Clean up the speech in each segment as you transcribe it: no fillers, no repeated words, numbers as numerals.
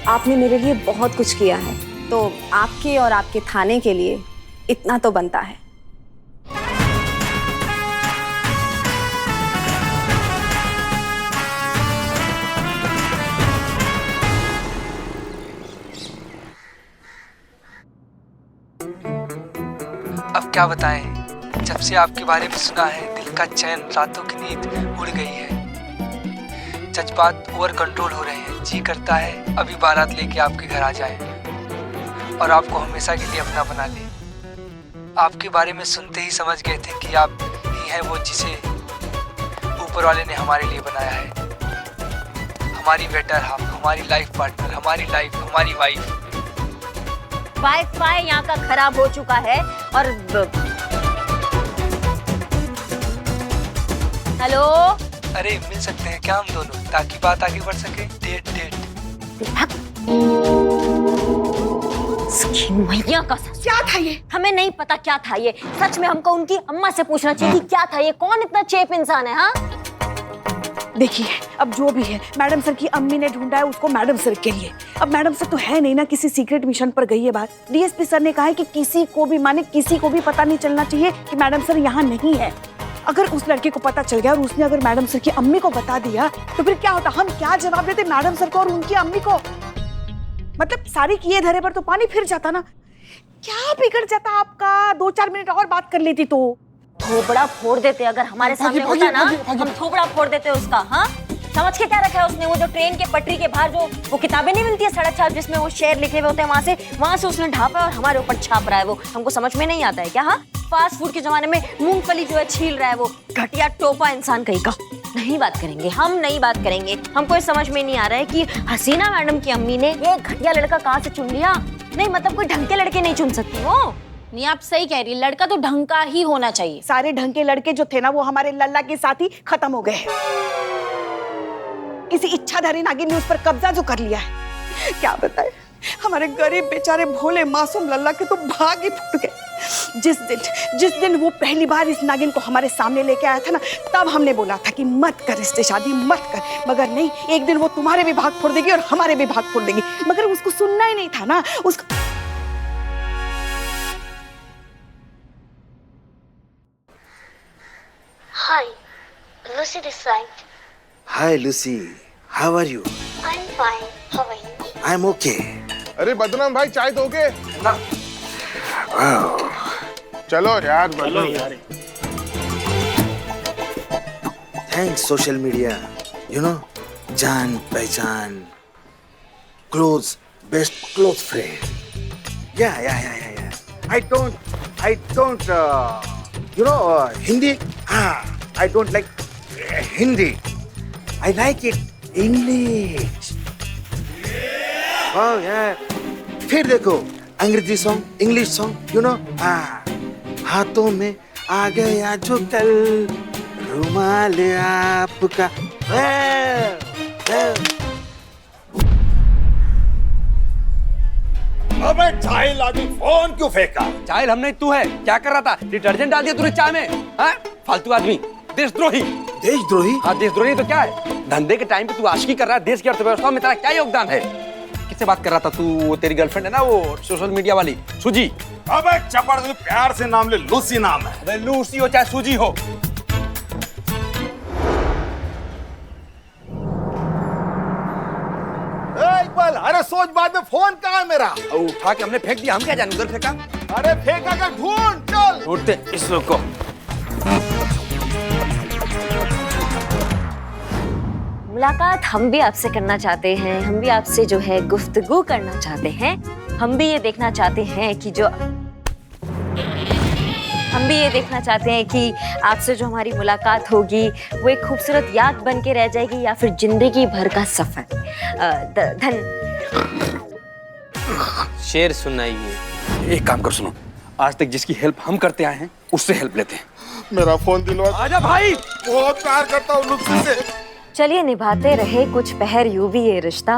आपने मेरे लिए बहुत कुछ किया है, तो आपके और आपके थाने के लिए इतना तो बनता है। अब क्या बताएं, जब से आपके बारे में सुना है दिल का चैन, रातों की नींद उड़ गई है। जज्बात ओवर कंट्रोल हो रहे हैं, जी करता है अभी बारात लेके आपके घर आ जाए और आपको हमेशा के लिए अपना बना ले। आपके बारे में सुनते ही समझ गए थे कि आप ही हैं वो जिसे ऊपर वाले ने हमारे लिए बनाया है। हमारी बेटर हाफ, हमारी लाइफ पार्टनर, हमारी लाइफ, हमारी वाइफ। वाईफाई यहाँ का खराब हो चुका है और हेलो, अरे मिल सकते हैं क्या हम दोनों, ताकि बात आगे बढ़ सके। Date date. मैया का क्या था ये? हमें नहीं पता क्या था ये। सच में हमको उनकी अम्मा से पूछना चाहिए कि क्या था ये। कौन इतना चेप इंसान है? हाँ देखिए, अब जो भी है, मैडम सर की अम्मी ने ढूंढा है उसको मैडम सर के लिए। अब मैडम सर तो है नहीं ना, किसी सीक्रेट मिशन पर गई है बात। डीएसपी सर ने कहा है कि किसी को भी, माने किसी को भी पता नहीं चलना चाहिए कि मैडम सर यहाँ नहीं है। अगर उस लड़के को पता चल गया और उसने अगर मैडम सर की अम्मी को बता दिया तो फिर क्या होता? हम क्या जवाब देते मैडम सर को और उनकी अम्मी को? मतलब सारी किए धरे पर तो पानी फिर जाता ना। क्या बिगड़ जाता आपका? 2-4 मिनट और बात कर लेती तो। थोबड़ा फोड़ देते अगर हमारे सामने होता ना, हम थोबड़ा फोड़ देते उसका। हाँ, समझ के क्या रखा है उसने? वो जो ट्रेन के पटरी के बाहर जो वो किताबें नहीं मिलती है सड़क छाप, जिसमें वो शेर लिखे हुए होते हैं, वहां से उसने ढापा और हमारे ऊपर छाप रहा है। वो हमको समझ में नहीं आता है क्या? हाँ, फास्ट फूड के जमाने में मूंगफली जो है छील रहा है, वो घटिया टोपा इंसान कहीं का। नहीं बात करेंगे, हम नहीं बात करेंगे। हमको ये समझ में नहीं आ रहा है कि हसीना मैडम की अम्मी ने ये घटिया लड़का कहाँ से चुन लिया। नहीं मतलब कोई ढंग के लड़के नहीं चुन सकती वो। नहीं, आप सही कह रही है, लड़का तो ढंग का ही होना चाहिए। सारे ढंग के लड़के जो थे ना वो हमारे लल्ला के साथ ही खत्म हो गए हैं। किसी इच्छाधारी नागिन ने उस पर कब्जा जो कर लिया है, क्या बताए। हमारे गरीब बेचारे भोले मासूम लल्ला के तो भाग ही फूट गए। जिस दिन वो पहली बार इस नागिन को हमारे सामने लेके आया था ना, तब हमने बोला था कि मत कर इससे शादी, मत कर। मगर नहीं, एक दिन वो तुम्हारे भी भाग फोड़ देगी और हमारे भी भाग फोड़ देगी। मगर उसको सुनना ही नहीं था ना। उसको Hi, Lucy this side. Hi Lucy, how are you? I'm fine. How are you? I'm okay. अरे बदनाम भाई, चाय दोगे? Wow. चलो यार, चलो यार। Thanks social media. You know, जान पहचान, close, best close friend. Yeah. I don't. You know, Hindi? I don't like Hindi. I like it English. Oh yeah. फिर देखो अंग्रेजी song, English song, you know. हाथों में आ गया जो कल रुमाल आपका। अबे जाहिल आदमी, फोन क्यों फेंका? जाहिल हमने, तू है। क्या कर रहा था? डिटर्जेंट डाल दिया तूने चाय में? हाँ? फालतू आदमी, देशद्रोही। देशद्रोही? हाँ, देशद्रोही तो क्या है? धंधे के टाइम पे तू आशिकी कर रहा है, देश की अर्थव्यवस्था में तेरा क्या योगदान है? किससे बात कर रहा था तू? वो तेरी गर्लफ्रेंड है ना, वो सोशल मीडिया वाली सुजी। अबे चपड़, प्यार से नाम ले, लूसी नाम है। अबे लूसी हो चाहे सुजी हो। इकबाल, अरे सोच बाद में, फोन कहाँ है मेरा? उठा के हमने फेंक दिया, हम क्या जाने उधर फेंका। अरे फेंका कर, ढूंढ, चल। ढूंढते इसको। मुलाकात हम भी आपसे करना चाहते हैं, हम भी आपसे जो है गुफ्तगू करना चाहते हैं। हम भी ये देखना चाहते हैं कि आपसे जो हमारी मुलाकात होगी वो एक खूबसूरत याद बन के रह जाएगी या फिर जिंदगी भर का सफर। शेर सुनाइए। एक काम कर, सुनो, आज तक जिसकी हेल्प हम करते आए हैं उससे हेल्प लेते हैं। मेरा फोन दिलवा। आजा भाई, बहुत प्यार करता हूँ लुत्फी से। चलिए, निभाते रहे कुछ पहर यूं भी ये रिश्ता।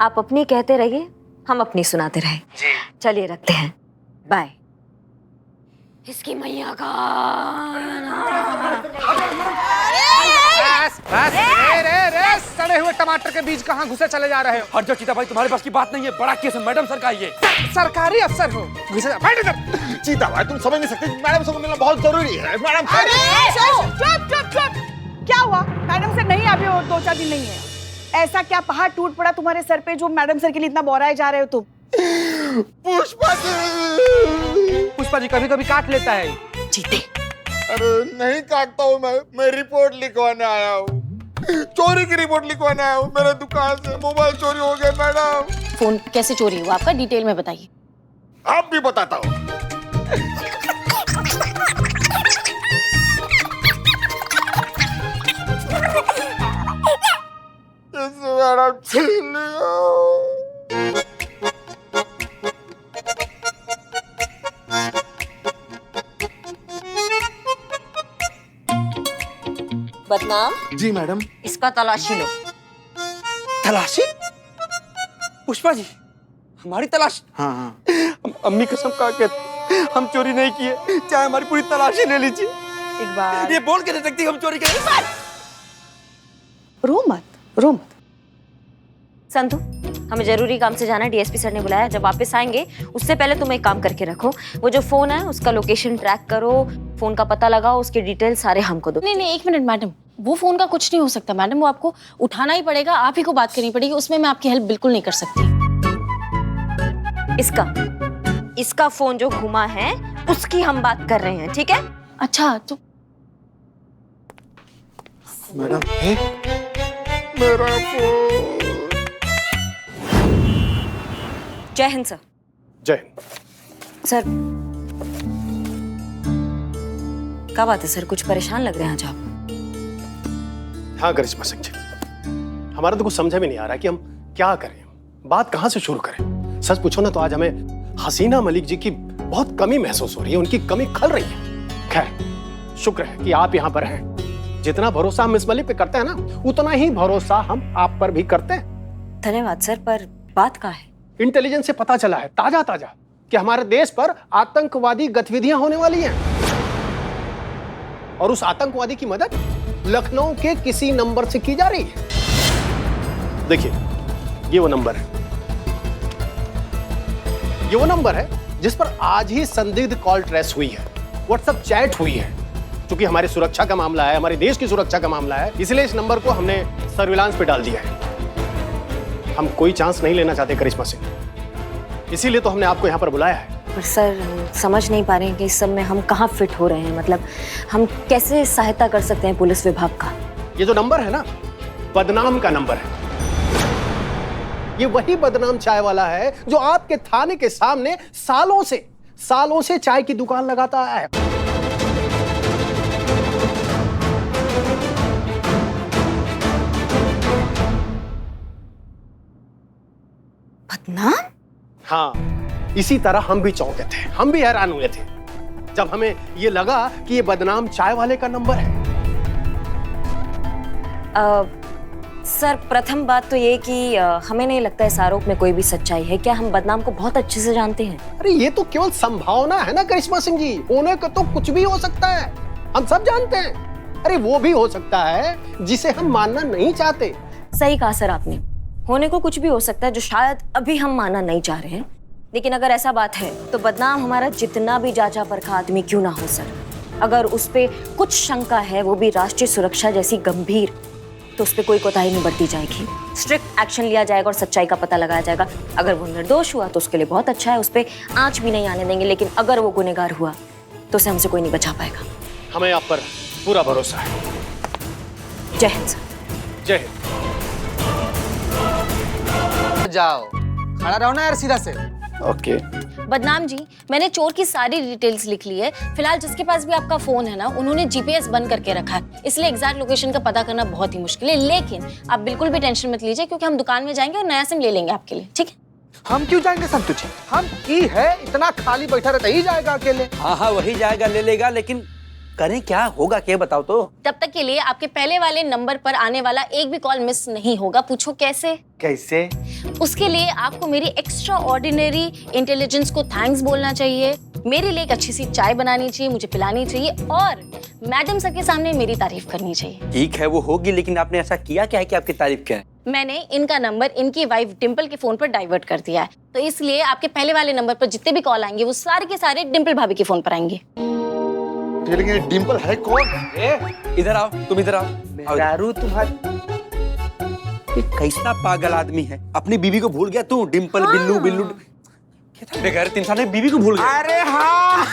आप अपनी कहते रहिए, हम अपनी सुनाते रहे। चलिए रखते हैं, बाय। इसकी मैया का बस बस रे सड़े हुए टमाटर के बीज कहाँ घुसे चले जा रहे हो? हट जाओ चीता भाई, तुम्हारे पास की बात नहीं है, बड़ा केस है, मैडम सर का ये। सरकारी अफसर हो, घुसे जा, बैठ इधर। चीता भाई तुम समझ नहीं सकते, मैडम से मिलना बहुत जरूरी है। मैडम चुप। क्या हुआ? मैडम सर नहीं अभी और 2-4 दिन नहीं है। ऐसा क्या पहाड़ टूट पड़ा तुम्हारे सर पे जो मैडम सर के लिए इतना बोराए जा रहे हो तुम? पुष्पा जी कभी कभी काट लेता है। जीते अरे नहीं काटता हूँ मैं रिपोर्ट लिखवाने आया हूँ, चोरी की रिपोर्ट लिखवाने आया हूँ। मेरे दुकान से मोबाइल चोरी हो गया मैडम। फोन कैसे चोरी हुआ आपका, डिटेल में बताइए। आप भी बताता हूँ। मैडम छीन लिया। बदनाम, जी मैडम। इसका तलाशी लो। तलाशी? पुष्पा जी हमारी तलाश? हाँ। अम्मी कसम खा के हम चोरी नहीं किए, चाहे हमारी पूरी तलाशी ले लीजिए। एक बार ये बोल के नहीं सकती हम चोरी करें। रो मत। संतु, हमें जरूरी काम से जाना है, डीएसपी सर ने बुलाया। जब वापस आएंगे उससे पहले तुम एक काम करके रखो, वो जो फोन है उसका लोकेशन ट्रैक करो, फोन का पता लगाओ, उसके डिटेल सारे हमको दो। नहीं 1 मिनट मैडम, वो फोन का कुछ नहीं हो सकता मैडम, वो आपको उठाना ही पड़ेगा, आप ही को बात करनी पड़ेगी, उसमें मैं आपकी हेल्प बिल्कुल नहीं कर सकती। इसका फोन जो घुमा है उसकी हम बात कर रहे हैं, ठीक है? अच्छा तो मैडम मेरा फोन। जय हिंद सर। जय सर क्या बात है सर, कुछ परेशान लग रहे हैं आज आप। हाँ करिश्मा सिंह जी, हमारा तो कुछ समझ में नहीं आ रहा कि हम क्या करें, बात कहाँ से शुरू करें। सच पूछो ना तो आज हमें हसीना मलिक जी की बहुत कमी महसूस हो रही है, उनकी कमी खल रही है। खैर शुक्र है कि आप यहाँ पर हैं। जितना भरोसा हम मिस मलिक पे करते हैं ना, उतना ही भरोसा हम आप पर भी करते हैं। धन्यवाद सर, पर बात क्या है? इंटेलिजेंस से पता चला है ताजा कि हमारे देश पर आतंकवादी गतिविधियां होने वाली हैं, और उस आतंकवादी की मदद लखनऊ के किसी नंबर से की जा रही है। देखिए ये वो नंबर है, जिस पर आज ही संदिग्ध कॉल ट्रेस हुई है, व्हाट्सएप चैट हुई है। क्योंकि हमारी सुरक्षा का मामला है, हमारे देश की सुरक्षा का मामला है, इसलिए इस नंबर को हमने सर्विलांस पे डाल दिया है। हम कोई चांस नहीं लेना चाहते करिश्मा सिंह, इसीलिए तो हमने आपको यहाँ पर बुलाया है। पर सर हम समझ नहीं पा रहे हैं कि इस सब में हम कहाँ फिट हो रहे हैं, मतलब हम कैसे सहायता कर सकते हैं पुलिस विभाग का? ये जो नंबर है ना, बदनाम का नंबर है। ये वही बदनाम चाय वाला है जो आपके थाने के सामने सालों से चाय की दुकान लगाता है। बदनाम? हाँ, इसी तरह हम भी चौंके थे, हम भी हैरान हुए थे जब हमें ये लगा कि ये बदनाम चाय वाले का नंबर है। सर प्रथम बात तो ये कि हमें नहीं लगता इस आरोप में कोई भी सच्चाई है। क्या हम बदनाम को बहुत अच्छे से जानते हैं? अरे ये तो केवल संभावना है ना करिश्मा सिंह जी, होने को तो कुछ भी हो सकता है, हम सब जानते हैं। अरे वो भी हो सकता है जिसे हम मानना नहीं चाहते। सही कहा सर आपने, होने को कुछ भी हो सकता है जो शायद अभी हम मानना नहीं चाह रहे हैं। लेकिन अगर ऐसा बात है तो बदनाम हमारा जितना भी जांचा परखा आदमी क्यों ना हो सर, अगर उस पे कुछ शंका है, वो भी राष्ट्रीय सुरक्षा जैसी गंभीर, तो उस पे कोई कोताही नहीं बरती जाएगी। स्ट्रिक्ट एक्शन लिया जाएगा और सच्चाई का पता लगाया जाएगा। अगर वो निर्दोष हुआ तो उसके लिए बहुत अच्छा है, उस पे आंच भी नहीं आने देंगे। लेकिन अगर वो गुनहगार हुआ तो उसे हमसे कोई नहीं बचा पाएगा। हमें आप पर पूरा भरोसा है। जय हिंद सर। जय हिंद। जाओ, खड़ा रहो ना यार सीधा से। ओके। बदनाम जी, मैंने चोर की सारी डिटेल्स लिख ली है। फिलहाल जिसके पास भी आपका फोन है ना, उन्होंने जीपीएस बंद करके रखा है, इसलिए एग्जैक्ट लोकेशन का पता करना बहुत ही मुश्किल है। लेकिन आप बिल्कुल भी टेंशन मत लीजिए, क्योंकि हम दुकान में जाएंगे और नया सिम ले लेंगे आपके लिए, ठीक है? हम क्यों जाएंगे संतु जी, हम की है इतना खाली बैठा रहता ही जाएगा अकेले। हाँ वही जाएगा, ले लेगा, लेकिन करें क्या, होगा क्या बताओ तो। तब तक के लिए आपके पहले वाले नंबर पर आने वाला एक भी कॉल मिस नहीं होगा। पूछो कैसे? कैसे? उसके लिए आपको मेरी एक्स्ट्रा ऑर्डिनरी इंटेलिजेंस को थैंक्स बोलना चाहिए, मेरे लिए एक अच्छी सी चाय बनानी चाहिए, मुझे पिलानी चाहिए और मैडम सर के सामने मेरी तारीफ करनी चाहिए। ठीक है वो होगी, लेकिन आपने ऐसा किया क्या है कि आपकी तारीफ क्या है? मैंने इनका नंबर इनकी वाइफ डिम्पल के फोन पर डाइवर्ट कर दिया है, तो इसलिए आपके पहले वाले नंबर पर जितने भी कॉल आएंगे वो सारे के सारे डिम्पल भाभी के फोन पर आएंगे। लेकिन डिम्पल है कौन? इधर आओ, तुम इधर आओ। दारू तुम्हारी, ये कैसा पागल आदमी है, अपनी बीवी को भूल गया तू? डिम्पल बिल्लू बिल्लू बेगैरत इंसान है, बीवी को भूल गया। अरे हाँ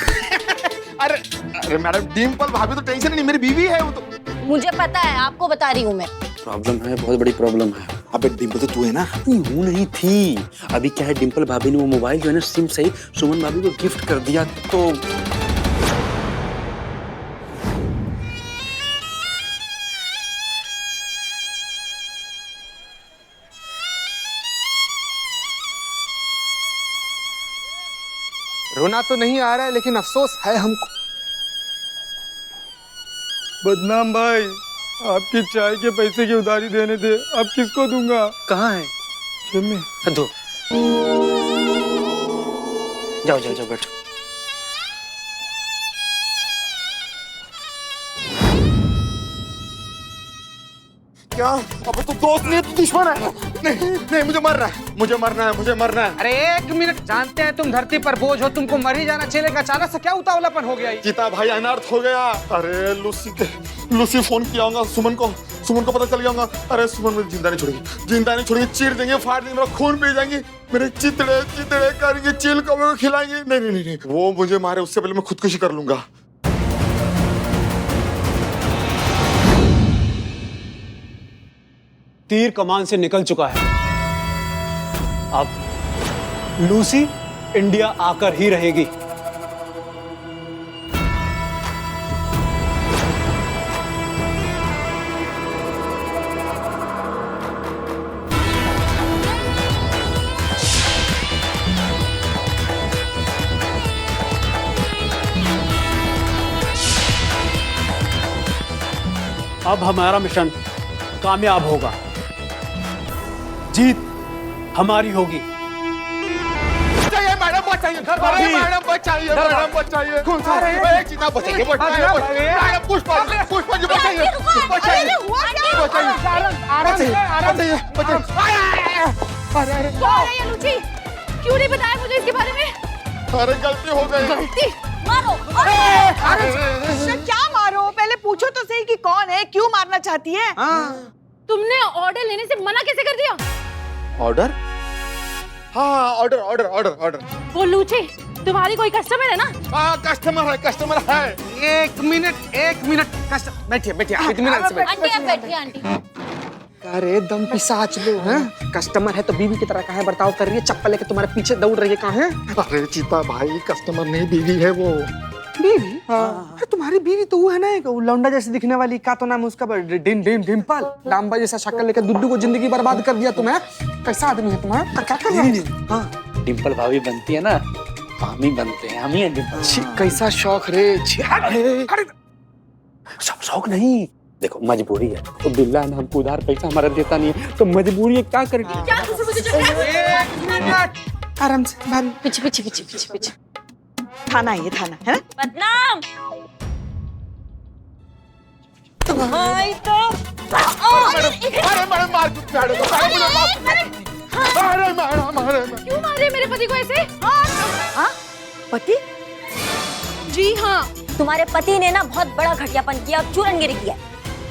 अरे मैडम डिम्पल भाभी तो टेंशन नहीं, मेरी बीवी है वो तो। मुझे पता है, आपको बता रही हूँ मैं। प्रॉब्लम है, बहुत बड़ी प्रॉब्लम है। अबे डिम्पल तो तू है ना? हूँ नहीं थी। अभी क्या है, डिम्पल भाभी ने वो मोबाइल जो है ना सिम सही सुमन भाभी को गिफ्ट कर दिया, तो रोना तो नहीं आ रहा है, लेकिन अफसोस है हमको। बदनाम भाई, आपकी चाय के पैसे की उधारी देने थे, अब किसको दूंगा? कहाँ है? जेब में। दो। जाओ जाओ जाओ बैठो। क्या? अब तो दोस्त नहीं, तू दुश्मन है। नहीं नहीं, मुझे मरना है, मुझे मरना है, मुझे मरना है। अरे एक मिनट, जानते हैं तुम धरती पर बोझ हो, तुमको मर ही जाना चाहिए, अचानक से क्या उतावलापन हो गया? गीता भाई अनर्थ हो गया। अरे लूसी फोन किया होगा सुमन को पता चल गया होगा। अरे सुमन मुझे जिंदा नहीं छोड़ेगी, चीर देंगे, फाड़ देंगे, मेरा खून पी जाएंगे, मेरे चितड़े करेंगे, चील कौवे को खिलाएंगे। नहीं, वो मुझे मारे उससे पहले मैं खुदकुशी कर लूंगा। तीर कमान से निकल चुका है, अब लूसी इंडिया आकर ही रहेगी। अब हमारा मिशन कामयाब होगा, जीत हमारी होगी। मैडम बचाइए, मैडम बचाइए, मैडम बचाइए। कौन सा? चीता बचाइए, मैडम पुष्पा जी बचाइए, क्यों नहीं बताया मुझे इसके बारे में? अरे गलती हो गई। गलती? मारो। अरे क्या मारो, पहले पूछो तो सही कि कौन है, क्यों मारना चाहती है? तुमने ऑर्डर लेने से मना कैसे कर दिया? ऑर्डर? हाँ ऑर्डर। वो लूची तुम्हारी कोई कस्टमर है ना? हाँ कस्टमर है। एक मिनट बैठिए, इत्मीनान से बैठिए। आंटी। अरे दम पिसाच लो हैं? कस्टमर है तो बीवी की तरह काहे बर्ताव कर रही है, चप्पल लेके तुम्हारे पीछे दौड़ रही है, कहाँ है? अरे चीता भाई कस्टमर नहीं, बीवी है वो। बीवी? अरे तुम्हारी बीवी तो वो है ना, एक लौंडा जैसे दिखने वाली, क्या तो नाम है उसका? डिम्पल। लांबा जैसा शक्ल लेकर दुड्डू को जिंदगी बर्बाद कर दिया तुम्हें। कैसा आदमी है तुम्हारा? क्या कर रहा है? डिम्पल भाभी बनती है ना, हम ही बनते हैं, हम ही हैं डिम्पल। कैसा शौक रे। अरे शौक नहीं, देखो मजबूरी है, तो बिल्ला ने हमको उधार पैसा हमारा देता नहीं है, तो मजबूरी है, क्या करें? आराम से भाभी। पीछे। थाना है ये, थाना है ना? बदनाम। अरे मैडम मार दो, मैडम। क्यों मारे मेरे पति को ऐसे? हाँ? पति? जी हाँ, तुम्हारे पति ने ना बहुत बड़ा घटियापन किया, चूरनगिरी किया।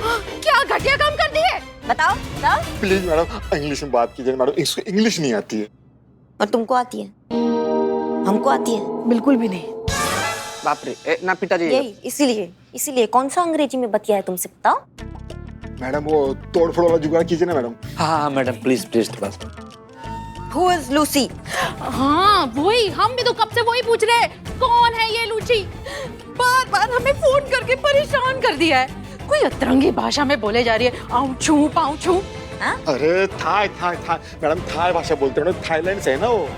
क्या घटिया काम कर दिए? बताओ बताओ। प्लीज मैडम इंग्लिश में बात कीजिए मैडम, इसको इंग्लिश नहीं आती है। और तुमको आती है? हमको आती है? बिल्कुल भी नहीं। बाप रे, ना पिताजी। यही इसीलिए कौन सा अंग्रेजी में बतिया है तुमसे, बताओ। मैडम वो तोड़ फोड़ वाला जुगाड़ कीजिए ना मैडम। हाँ मैडम प्लीज थोड़ा सा। Who is Lucy? हाँ वही, हम भी तो कब से वही पूछ रहे हैं, कौन है ये लूची? बार हमें फोन करके परेशान कर दिया है। कोई अतरंगी भाषा में बोले जा रही है, आऊचू पाऊचू। अरे थाई मैडम, थाई भाषा बोलते हैं, थाईलैंड से है ना वो।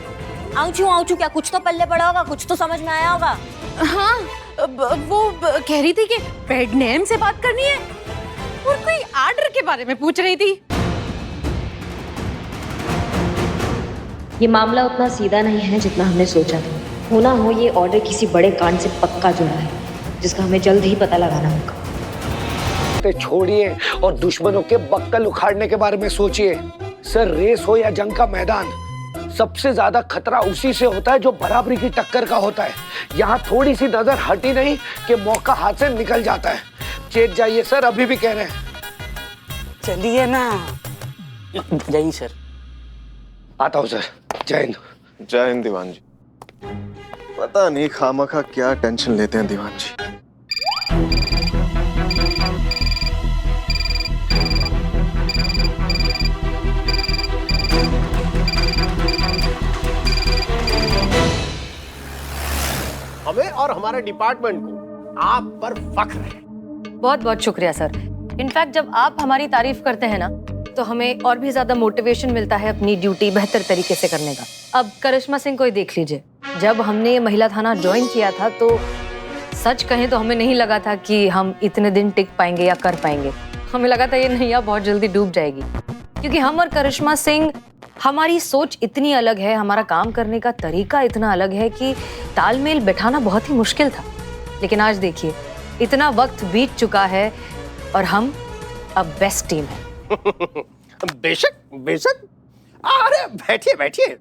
आऊचू क्या कुछ तो पल्ले पड़ा होगा, कुछ तो समझ में आया होगा। हाँ कह रही थी कि पेट नेम से बात करनी है और कोई ऑर्डर के बारे में पूछ रही थी। ये मामला उतना सीधा नहीं है जितना हमने सोचा था। होना हो ये ऑर्डर किसी बड़े कांड से पक्का जुड़ा है, जिसका हमें जल्द ही पता लगाना होगा। छोड़िए और दुश्मनों के बक्कल उखाड़ने के बारे में सोचिए। सर, रेस हो या जंग का मैदान, सबसे ज्यादा खतरा उसी से होता है जो बराबरी की टक्कर का होता है। यहाँ थोड़ी सी नजर हटी नहीं कि मौका हाथ से निकल जाता है। चेत जाइए सर, अभी भी कह रहे हैं। चलिए ना। जय हिंद सर। आता हूँ सर। जय हिंद। जय हिंद दीवान जी। पता नहीं खामखा क्या टेंशन लेते हैं दीवान जी। हमें और हमारे डिपार्टमेंट को आप पर फख्र है। बहुत बहुत शुक्रिया सर। इनफैक्ट जब आप हमारी तारीफ करते हैं ना, तो हमें और भी ज्यादा मोटिवेशन मिलता है अपनी ड्यूटी बेहतर तरीके से करने का। अब करिश्मा सिंह को ही देख लीजिए। जब हमने ये महिला थाना ज्वाइन किया था तो सच कहें तो हमें नहीं लगा था कि हम इतने दिन टिक पाएंगे या कर पाएंगे। हमें लगा था ये नैया बहुत जल्दी डूब जाएगी, क्योंकि हम और करिश्मा सिंह, हमारी सोच इतनी अलग है, हमारा काम करने का तरीका इतना अलग है कि तालमेल बैठाना बहुत ही मुश्किल था। लेकिन आज देखिए, इतना वक्त बीत चुका है और हम अब बेस्ट टीम है। बेशक बेशक। अरे बैठिए बैठिए,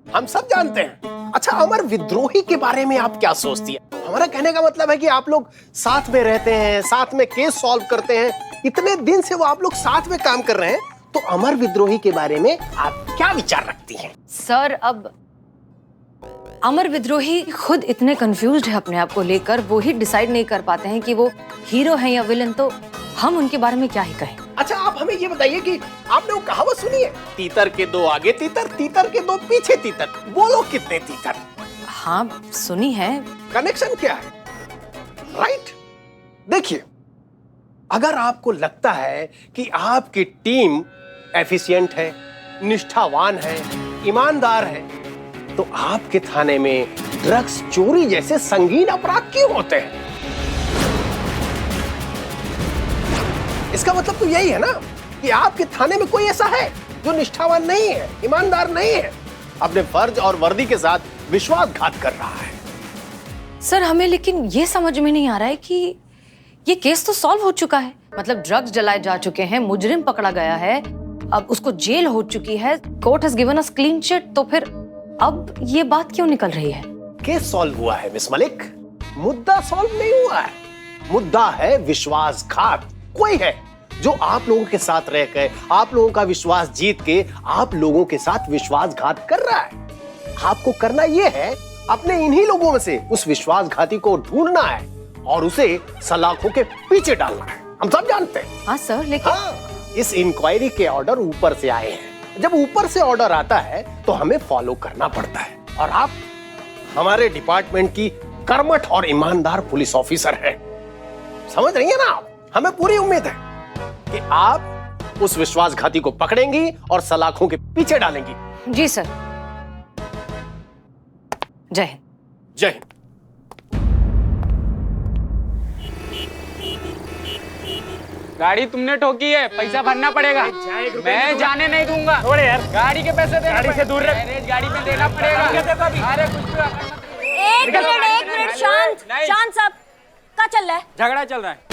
हम सब जानते हैं। अच्छा, अमर विद्रोही के बारे में आप क्या सोचती है? हमारा कहने का मतलब है कि आप लोग साथ में रहते हैं, साथ में केस सॉल्व करते हैं, इतने दिन से वो आप लोग साथ में काम कर रहे हैं, तो अमर विद्रोही के बारे में आप क्या विचार रखती हैं? सर, अब अमर विद्रोही खुद इतने कंफ्यूज्ड है अपने आप को लेकर, वो ही डिसाइड नहीं कर पाते हैं कि वो हीरो हैं या विलन, तो हम उनके बारे में क्या ही कहें। अच्छा, आप हमें ये बताइए कि आपने वो कहावत सुनी है, तीतर के दो आगे तीतर, तीतर के दो पीछे तीतर, बोलो कितने तीतर? हाँ, सुनी है। कनेक्शन क्या है? राइट। देखिए, अगर आपको लगता है कि आपकी टीम एफिशिएंट है, निष्ठावान है, ईमानदार है, तो आपके थाने में ड्रग्स चोरी जैसे संगीन अपराध क्यों होते हैं? इसका मतलब तो यही है ना कि आपके थाने में कोई ऐसा है जो निष्ठावान नहीं है, ईमानदार नहीं है, अपने फर्ज और वर्दी के साथ विश्वासघात कर रहा है। सर, हमें लेकिन ये समझ में नहीं आ रहा है कि ये केस तो सॉल्व हो चुका है। मतलब ड्रग्स जलाए जा चुके हैं, मुजरिम पकड़ा गया है, अब उसको जेल हो चुकी है, court has given us clean chit, तो फिर अब ये बात क्यों निकल रही है? केस सॉल्व हुआ है मिस मलिक, मुद्दा सॉल्व नहीं हुआ है। मुद्दा है विश्वासघात। कोई है जो आप लोगों के साथ रहकर, आप लोगों का विश्वास जीत के आप लोगों के साथ विश्वासघात कर रहा है। आपको करना यह है, अपने इन्हीं लोगों में से उस विश्वासघाती को ढूंढना है और उसे सलाखों के पीछे डालना है। हम सब जानते हैं। हाँ सर, लेकिन इस इंक्वायरी के ऑर्डर ऊपर से आए हैं। जब ऊपर से ऑर्डर आता है तो हमें फॉलो करना पड़ता है, और आप हमारे डिपार्टमेंट की कर्मठ और ईमानदार पुलिस ऑफिसर हैं। समझ रही हैं ना आप? हमें पूरी उम्मीद है कि आप उस विश्वासघाती को पकड़ेंगी और सलाखों के पीछे डालेंगी। जी सर। जय हिंद। जय हिंद। गाड़ी तुमने ठोकी है, पैसा भरना पड़ेगा। मैं जाने नहीं दूंगा। थोड़े यार, गाड़ी के पैसे देना, गाड़ी से दूर रह। गाड़ी में देना पड़ेगा। अरे कुछ भी। एक मिनट, शांत साहब, क्या चल रहा है? झगड़ा चल रहा है।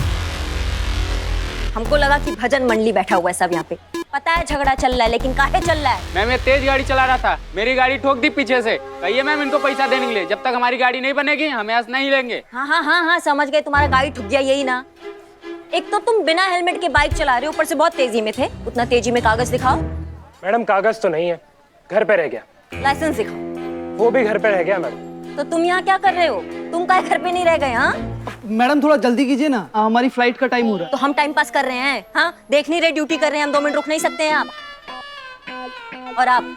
हमको लगा कि भजन मंडली बैठा हुआ है सब यहाँ पे। पता है झगड़ा चल रहा है, लेकिन काहे चल रहा है? मैं तेज गाड़ी चला रहा था, मेरी गाड़ी ठोक दी पीछे से। कहिए मैम इनको पैसा देने के लिए, जब तक हमारी गाड़ी नहीं बनेगी हम यहाँ नहीं लेंगे। हाँ, समझ गए, तुम्हारा गाड़ी ठुक गया, यही ना? एक तो तुम बिना हेलमेट के बाइक चला रहे हो, ऊपर से बहुत तेजी में थे। उतना तेजी में कागज दिखाओ। मैडम, कागज तो नहीं है, घर पे रह गया। लाइसेंस दिखाओ। वो भी घर पे रह गया मैडम। तो तुम यहाँ क्या कर रहे हो? तुम काहे घर पे नहीं रह गए? हाँ मैडम, थोड़ा जल्दी कीजिए ना, हमारी फ्लाइट का टाइम हो रहा है। तो हम टाइम पास कर रहे हैं? हाँ, देख नहीं रहे ड्यूटी कर रहे हैं हम, 2 मिनट रुक नहीं सकते हैं आप? और आप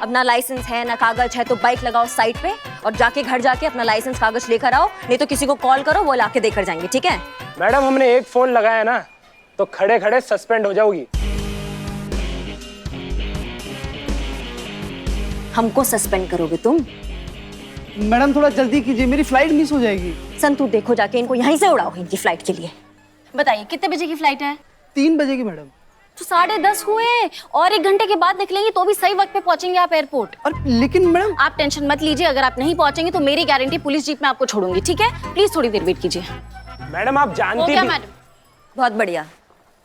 अब ना लाइसेंस है ना कागज है, तो बाइक लगाओ साइड पे और जाके घर जाके अपना लाइसेंस कागज लेकर आओ, नहीं तो किसी को कॉल करो, वो लाके देकर जाएंगे, ठीक है? मैडम, हमने एक फोन लगाया ना तो खड़े खड़े सस्पेंड हो जाओगी। हमको सस्पेंड करोगे तुम? मैडम, थोड़ा जल्दी कीजिए, मेरी फ्लाइट मिस हो जाएगी। संतू देखो जाके इनको यहीं से उड़ाओ इनकी फ्लाइट के लिए। बताइए कितने बजे की फ्लाइट है? 3 बजे की मैडम। तो 10:30 हुए और 1 घंटे के बाद निकलेंगे तो भी सही वक्त पे पहुंचेंगे आप एयरपोर्ट। और लेकिन मैडम आप टेंशन मत लीजिए, अगर आप नहीं पहुंचेंगे तो मेरी गारंटी पुलिस जीप में आपको छोड़ूंगी, ठीक है? प्लीज थोड़ी देर वेट कीजिए। मैडम आप जानती क्या भी... मैडम? बहुत बढ़िया।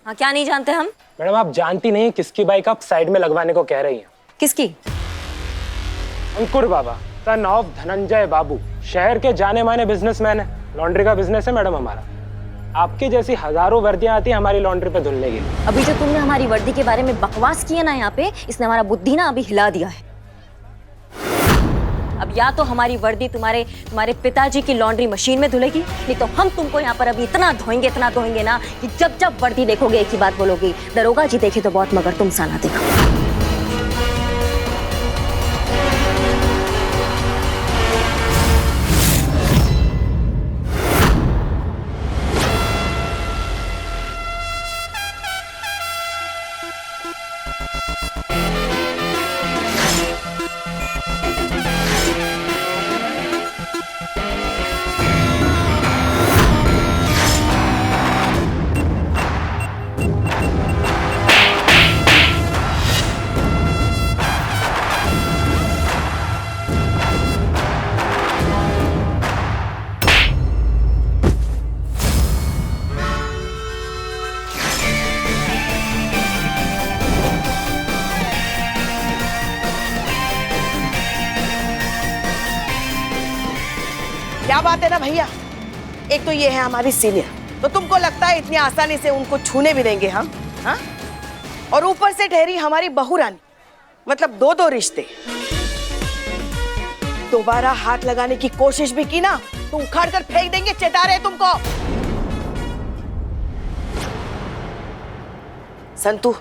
हाँ, क्या नहीं जानते हम? मैडम आप जानती नहीं किसकी बाइक आप साइड में लगवाने को कह रही हैं? किसकी? अंकुर बाबा, सन ऑफ धनंजय बाबू, शहर के जाने माने बिजनेसमैन है। लॉन्ड्री का बिजनेस है मैडम हमारा। आपकी जैसी हजारों वर्दियां आती हैं हमारी लॉन्ड्री पे धुलने के लिए। अभी जो तुमने हमारी वर्दी के बारे में बकवास की है ना यहाँ पे, इसने हमारा बुद्धि ना अभी हिला दिया है। अब या तो हमारी वर्दी तुम्हारे पिताजी की लॉन्ड्री मशीन में धुलेगी, नहीं तो हम तुमको यहाँ पर अभी इतना धोएंगे ना कि जब जब वर्दी देखोगे एक ही बात बोलोगी, दरोगा जी देखे तो बहुत मगर तुम सा ना देखो। क्या बात है ना भैया, एक तो ये है हमारी सीनियर, तो तुमको लगता है इतनी आसानी से उनको छूने भी देंगे हम? हाँ? और ऊपर से ठहरी हमारी बहू रानी, मतलब 2 रिश्ते। दोबारा हाथ लगाने की कोशिश भी की ना तो उखाड़ कर फेंक देंगे, चेता रहे तुमको। संतू,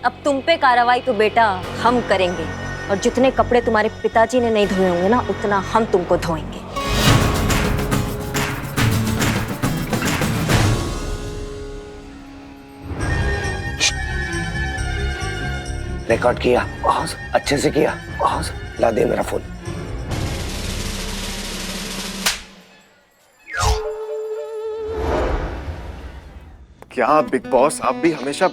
अब तुम पे कार्रवाई तो बेटा हम करेंगे, और जितने कपड़े तुम्हारे पिताजी ने नहीं धोए होंगे ना उतना हम तुमको धोएंगे। रिकॉर्ड किया? बहुत अच्छे से किया। बहुत ला दे मेरा फोन। क्या बिग बॉस, आप भी हमेशा,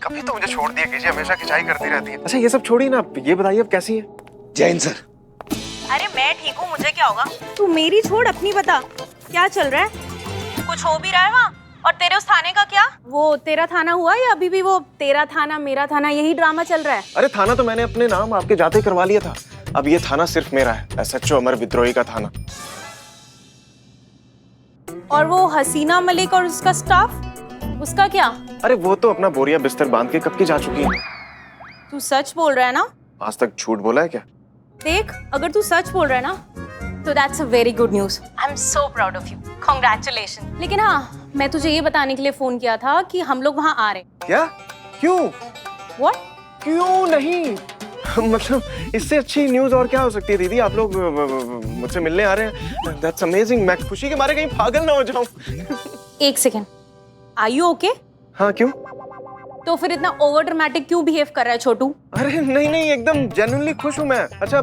कभी तो मुझे छोड़ दिया कीजिए, हमेशा खिंचाई करती रहती है। अच्छा ये सब छोड़िए ना, ये बताइए अब कैसी है? जैन सर। अरे मैं ठीक हूँ, मुझे क्या होगा? तू मेरी छोड़, अपनी बता, क्या चल रहा है? कुछ हो भी रहा है वहाँ? और तेरे उस थाने का क्या? वो तेरा थाना हुआ या अभी भी वो तेरा थाना मेरा थाना यही ड्रामा चल रहा है? अरे थाना तो मैंने अपने नाम आपके जाते ही करवा लिया था, अब ये थाना सिर्फ मेरा है, SHO अमर विद्रोही का थाना। और वो हसीना मलिक और उसका स्टाफ, उसका क्या? अरे वो तो अपना बोरिया बिस्तर बांध के कब की जा चुकी है। तू सच बोल रहा है ना? आज तक झूठ बोला है क्या? देख, अगर तू सच बोल रहा है ना तो that's a very good news. I am so proud of you, congratulation. लेकिन हाँ, मैं तुझे ये बताने के लिए फोन किया था कि हम लोग वहाँ आ रहे हैं। क्या? क्यों? What? क्यों नहीं? मतलब इससे अच्छी न्यूज और क्या हो सकती है दीदी, आप लोग मुझसे मिलने आ रहे हैं, दैट्स अमेजिंग। मैं खुशी के मारे कहीं पागल ना हो जाऊं। एक सेकेंड, आर यू ओके? हाँ क्यों? तो फिर इतना ओवर ड्रामेटिक क्यों बिहेव कर रहा है छोटू? अरे नहीं नहीं, एकदम जेन्युइनली खुश हूँ मैं। अच्छा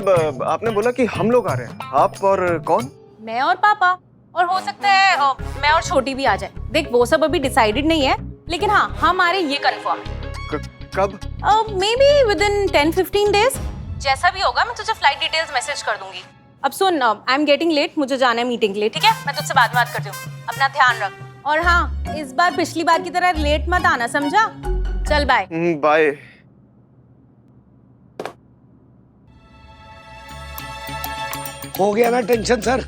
आपने बोला कि हम लोग आ रहे हैं, आप और कौन? मैं और पापा, और हो सकता है मैं और छोटी भी आ जाए। देख वो सब अभी डिसाइडेड नहीं है, लेकिन हाँ हम आ रहे हैं ये कंफर्म है। कब? May be with in 10-15 days. जैसा भी होगा मैं तुझे फ्लाइट डिटेल्स मैसेज कर दूंगी। अब सुन, आई एम गेटिंग लेट, मुझे जाना है मीटिंग के लिए, ठीक है? मैं तुझसे बाद में बात करती हूँ, अपना ध्यान रख। और हाँ, इस बार पिछली बार की तरह लेट मत आना, समझा? चल बाय। बाय। हो गया ना टेंशन सर,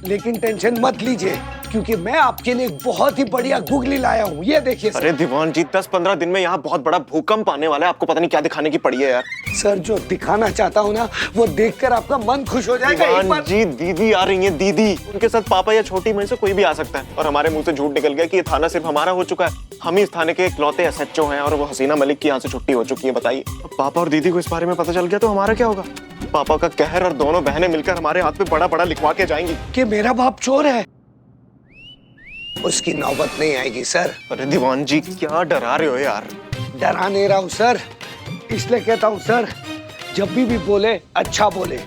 लेकिन टेंशन मत लीजिए क्योंकि मैं आपके लिए एक बहुत ही बढ़िया गुगली लाया हूँ, ये देखिए सर। अरे दीवान जी, 10-15 दिन में यहाँ बहुत बड़ा भूकंप आने वाला है, आपको पता नहीं क्या दिखाने की पड़ी है यार। सर जो दिखाना चाहता हूँ ना वो देखकर आपका मन खुश हो जाएगा। दीवान जी, दीदी आ रही है, दीदी, उनके साथ पापा या छोटी में से कोई भी आ सकता है। और हमारे मुंह से झूठ निकल गया कि ये थाना सिर्फ हमारा हो चुका है, हम ही इस थाने के इकलौते SHO हैं और वो हसीना मलिक की यहाँ से छुट्टी हो चुकी है। बताइए, पापा और दीदी को इस बारे में पता चल गया तो हमारा क्या होगा? पापा का कहर और दोनों बहनें मिलकर हमारे हाथ पे बड़ा बड़ा लिखवा के जाएंगी कि मेरा बाप चोर है। उसकी नौबत नहीं आएगी सर। अरे दीवान जी, क्या डरा रहे हो यार? डरा नहीं रहा हूँ सर, इसलिए कहता हूँ सर, जब भी बोले अच्छा बोले,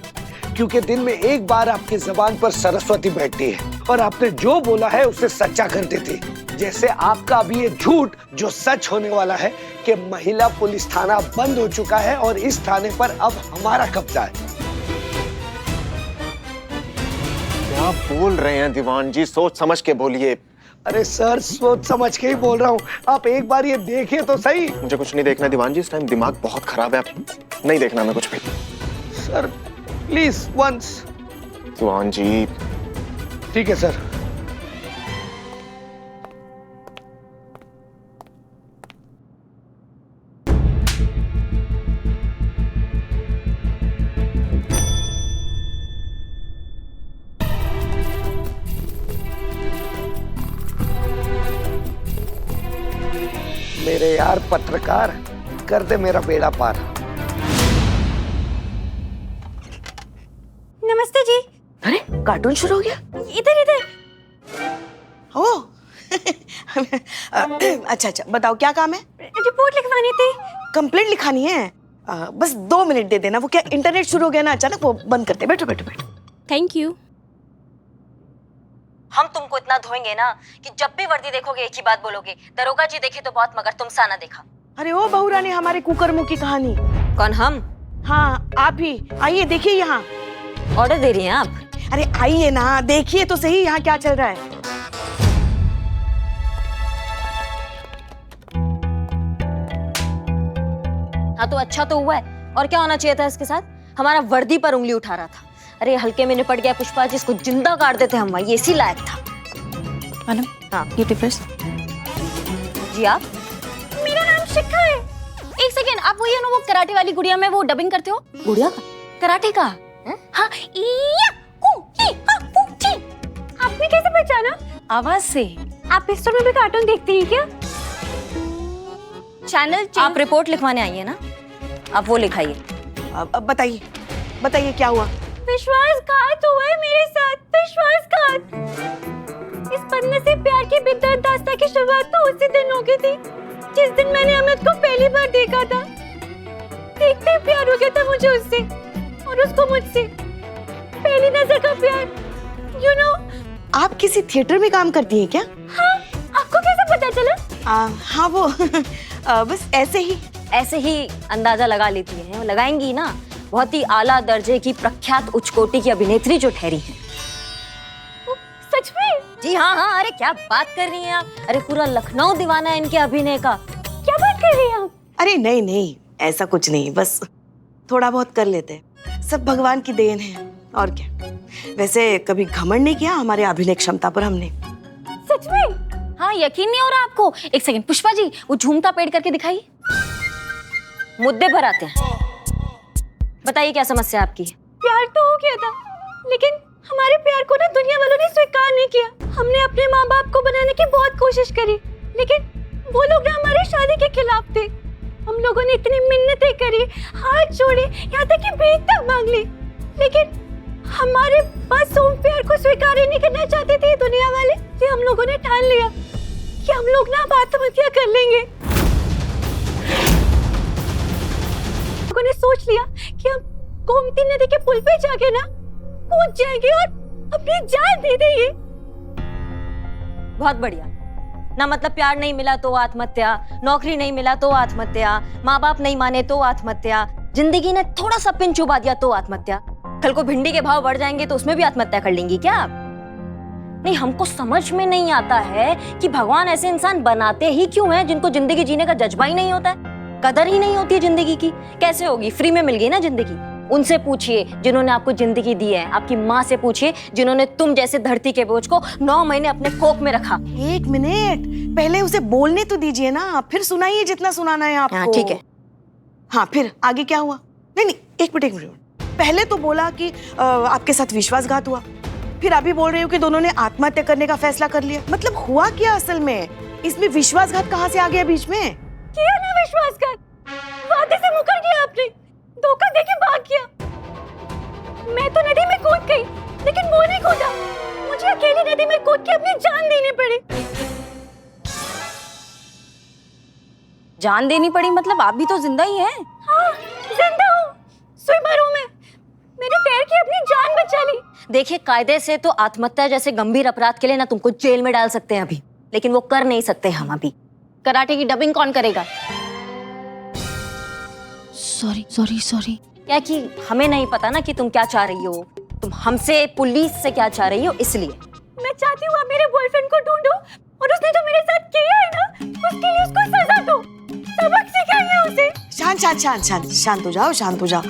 क्योंकि दिन में एक बार आपकी जबान पर सरस्वती बैठती है और आपने जो बोला है उसे सच्चा कर देती। जैसे आपका अभी ये झूठ जो सच होने वाला है कि महिला पुलिस थाना बंद हो चुका है और इस थाने पर अब हमारा कब्जा है। क्या बोल रहे हैं दीवान जी? सोच समझ के बोलिए। अरे सर, सोच समझ के ही बोल रहा हूँ, आप एक बार ये देखिए तो सही। मुझे कुछ नहीं देखना दीवान जी, इस टाइम दिमाग बहुत खराब है, आप नहीं देखना मैं कुछ भी। Sir please once. Diwan ji. ठीक है सर। मेरे यार पत्रकार, कर दे मेरा बेड़ा पार। नमस्ते जी। अरे कार्टून शुरू हो गया? इधर इधर। ओ अच्छा, बताओ क्या काम है? रिपोर्ट लिखवानी थी। कंप्लेंट लिखानी है? बस 2 मिनट दे देना। वो क्या इंटरनेट शुरू हो गया ना अचानक, वो बंद करते। बैठो बैठो बैठो। Thank you. हम तुमको इतना धोएंगे ना कि जब भी वर्दी देखोगे एक ही बात बोलोगे, दरोगा जी देखे तो बहुत मगर तुम साना देखा। अरे ओ बहू रानी, हमारे कुकर्मों की कहानी। कौन? हम? हाँ आप ही। आइए देखिए यहाँ। ऑर्डर दे रही हैं आप? अरे आइए ना, देखिए तो सही यहाँ क्या चल रहा है। हाँ तो अच्छा तो हुआ है, और क्या होना चाहिए था इसके साथ? हमारा वर्दी पर उंगली उठा रहा था। अरे हल्के में निपट गया पुष्पा, जिसको जिंदा काट देते हम वही, इसी लायक था। मैडम हाँ ब्यूटी प्रेस। जी आप? मेरा नाम शिखा है। एक सेकेंड, आप वही वो कराटे वाली गुड़िया में वो डबिंग करते हो? गुड़िया का? कराटे का? हाँ, इया, कू, ची, हाँ, कू, ची। आपने कैसे पहचाना? आवाज से। आप पिस्टल में भी कार्टून देखती हैं क्या? चैनल आप रिपोर्ट लिखवाने आई है ना, आप वो लिखाइए। अब बताइए बताइए क्या हुआ? विश्वासघात हुआ है मेरे साथ, विश्वासघात। इस पन्ने से प्यार की बेदर्द दास्तां की शुरुआत तो उसी दिन हो गई थी जिस दिन मैंने अमित को पहली बार देखा था। देखते ही प्यार हो गया था मुझे उससे और उसको मुझसे। पहली नजर का प्यार, यू नो। आप किसी थिएटर में काम करती हैं क्या? हाँ, आपको कैसे पता चला? हाँ वो बस ऐसे ही अंदाजा लगा लेती हैं, लगाएंगी ना। बहुत ही आला दर्जे की प्रख्यात उच्च कोटि की अभिनेत्री जो ठहरी हैं। सच में? जी हाँ, अरे क्या बात कर रही हैं आप? अरे पूरा लखनऊ दीवाना है इनके अभिनय का। क्या बात कर रही हैं आप? अरे नहीं, ऐसा कुछ नहीं, बस थोड़ा बहुत कर लेते हैं। सब भगवान की देन है, और क्या। वैसे कभी घमंड नहीं किया हमारे अभिनय क्षमता पर हमने। सच में? हाँ, यकीन नहीं हो रहा आपको? एक सेकंड पुष्पा जी, वो झूमता पेड़ करके दिखाइए। मुद्दे पर आते हैं, बताइए क्या समस्या आपकी? प्यार तो हो गया था, लेकिन हमारे प्यार को ना दुनिया वालों ने स्वीकार नहीं किया। हमने अपने माँ बाप को बनाने की बहुत कोशिश करी, लेकिन वो लोग ना हमारी शादी के खिलाफ थे। हम लोगों ने इतनी मिन्नतें करी, हाथ जोड़े, यहाँ तक कि भीख तक मांग ली, लेकिन हमारे पास प्यार को स्वीकार ही नहीं करना चाहते थे दुनिया वाले। फिर हम लोगों ने ठान लिया कि हम लोग ना आत्महत्या कर लेंगे। लोगों ने सोच लिया कि हम गोमती नदी के पुल पे जाके ना कूद जाएंगे और अपनी जान दे देंगे। बहुत बढ़िया ना, मतलब प्यार नहीं मिला तो आत्महत्या, नौकरी नहीं मिला तो आत्महत्या, माँ बाप नहीं माने तो आत्महत्या, जिंदगी ने थोड़ा सा पिन चुबा दिया तो आत्महत्या, कल को भिंडी के भाव बढ़ जाएंगे तो उसमें भी आत्महत्या कर लेंगी क्या आप? नहीं, हमको समझ में नहीं आता है कि भगवान ऐसे इंसान बनाते ही क्यों हैं जिनको जिंदगी जीने का जज्बा ही नहीं होता है, कदर ही नहीं होती है जिंदगी की। कैसे होगी? फ्री में मिल गई ना जिंदगी। उनसे पूछिए जिन्होंने आपको जिंदगी दी है, आपकी माँ से पूछिए जिन्होंने तुम जैसे धरती के बोझ को 9 महीने अपने कोख में रखा। 1 मिनट, पहले उसे बोलने तो दीजिए ना, फिर सुनाइए जितना सुनाना है आपको। हाँ ठीक है। हाँ फिर आगे क्या हुआ? नहीं, एक मिनट। पहले तो बोला कि आपके साथ विश्वासघात हुआ, फिर अभी बोल रहे हो कि दोनों ने आत्महत्या करने का फैसला कर लिया। मतलब हुआ क्या असल में? इसमें विश्वासघात कहाँ से आ गया बीच में? किया ना विश्वासघात, वादे से मुकर गया आपने, धोखा देके भाग गया। मैं तो नदी में कूद गई, लेकिन वो नहीं कूदा। मुझे अकेली नदी में कूद के अपनी जान देनी पड़ी। जान देनी पड़ी? मतलब आप भी तो जिंदा ही हैं। हाँ, जिंदा हूँ, स्विमर हूँ मैं। मेरे पैर की अपनी जान देखिए, कायदे से तो आत्महत्या जैसे गंभीर अपराध के लिए ना तुमको जेल में डाल सकते हैं अभी, लेकिन वो कर नहीं सकते हम अभी। कराटे की डबिंग कौन करेगा? सॉरी। क्या कि हमें नहीं पता ना कि तुम क्या चाह रही हो, तुम हमसे पुलिस से क्या चाह रही हो, इसलिए मैं चाहती हूँ आप मेरे बॉयफ्रेंड को ढूंढो और उसने जो मेरे साथ किया है ना उसके लिए उसको सजा दो, सबक सिखाइए उसे। शांत हो जाओ, शांत हो जाओ।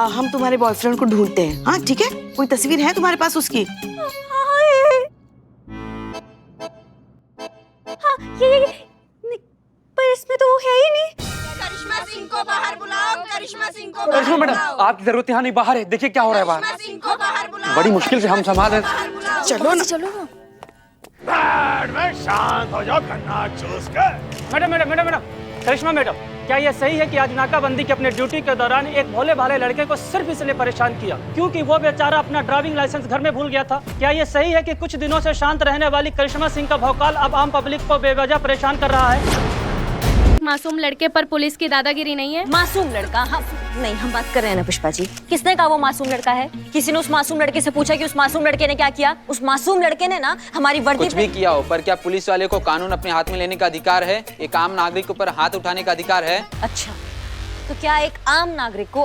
हम तुम्हारे बॉयफ्रेंड को ढूंढते हैं। हाँ ठीक है, कोई तस्वीर है तुम्हारे पास उसकी? हाँ ये पर इसमें तो वो है ही नहीं। करिश्मा सिंह को बाहर बुलाओ, करिश्मा सिंह को करिश्मा मैडम, आपकी जरूरत यहाँ नहीं, बाहर है, देखिए क्या हो रहा है बाहर। सिंह को बाहर बुलाओ। बड़ी मुश्किल से हम संभाल रहे। चलो ना। शांत हो जाओ, कन्ना चूस कर। मैडम, करिश्मा मैडम, क्या ये सही है कि आज नाकाबंदी के अपने ड्यूटी के दौरान एक भोले भाले लड़के को सिर्फ इसलिए परेशान किया क्योंकि वो बेचारा अपना ड्राइविंग लाइसेंस घर में भूल गया था? क्या ये सही है कि कुछ दिनों से शांत रहने वाली करिश्मा सिंह का भौकाल अब आम पब्लिक को बेवजह परेशान कर रहा है? मासूम लड़के पर पुलिस की दादागिरी नहीं है? मासूम लड़का? हाँ नहीं, हम बात कर रहे हैं ना पुष्पा जी, किसने कहा वो मासूम लड़का है? किसी ने उस मासूम लड़के से पूछा कि उस मासूम लड़के ने क्या किया? उस मासूम लड़के ने ना हमारी वर्दी कुछ भी किया हो, पर क्या पुलिस वाले को कानून अपने हाथ में लेने का अधिकार है? एक आम नागरिक के ऊपर हाथ उठाने का अधिकार है? अच्छा, तो क्या एक आम नागरिक को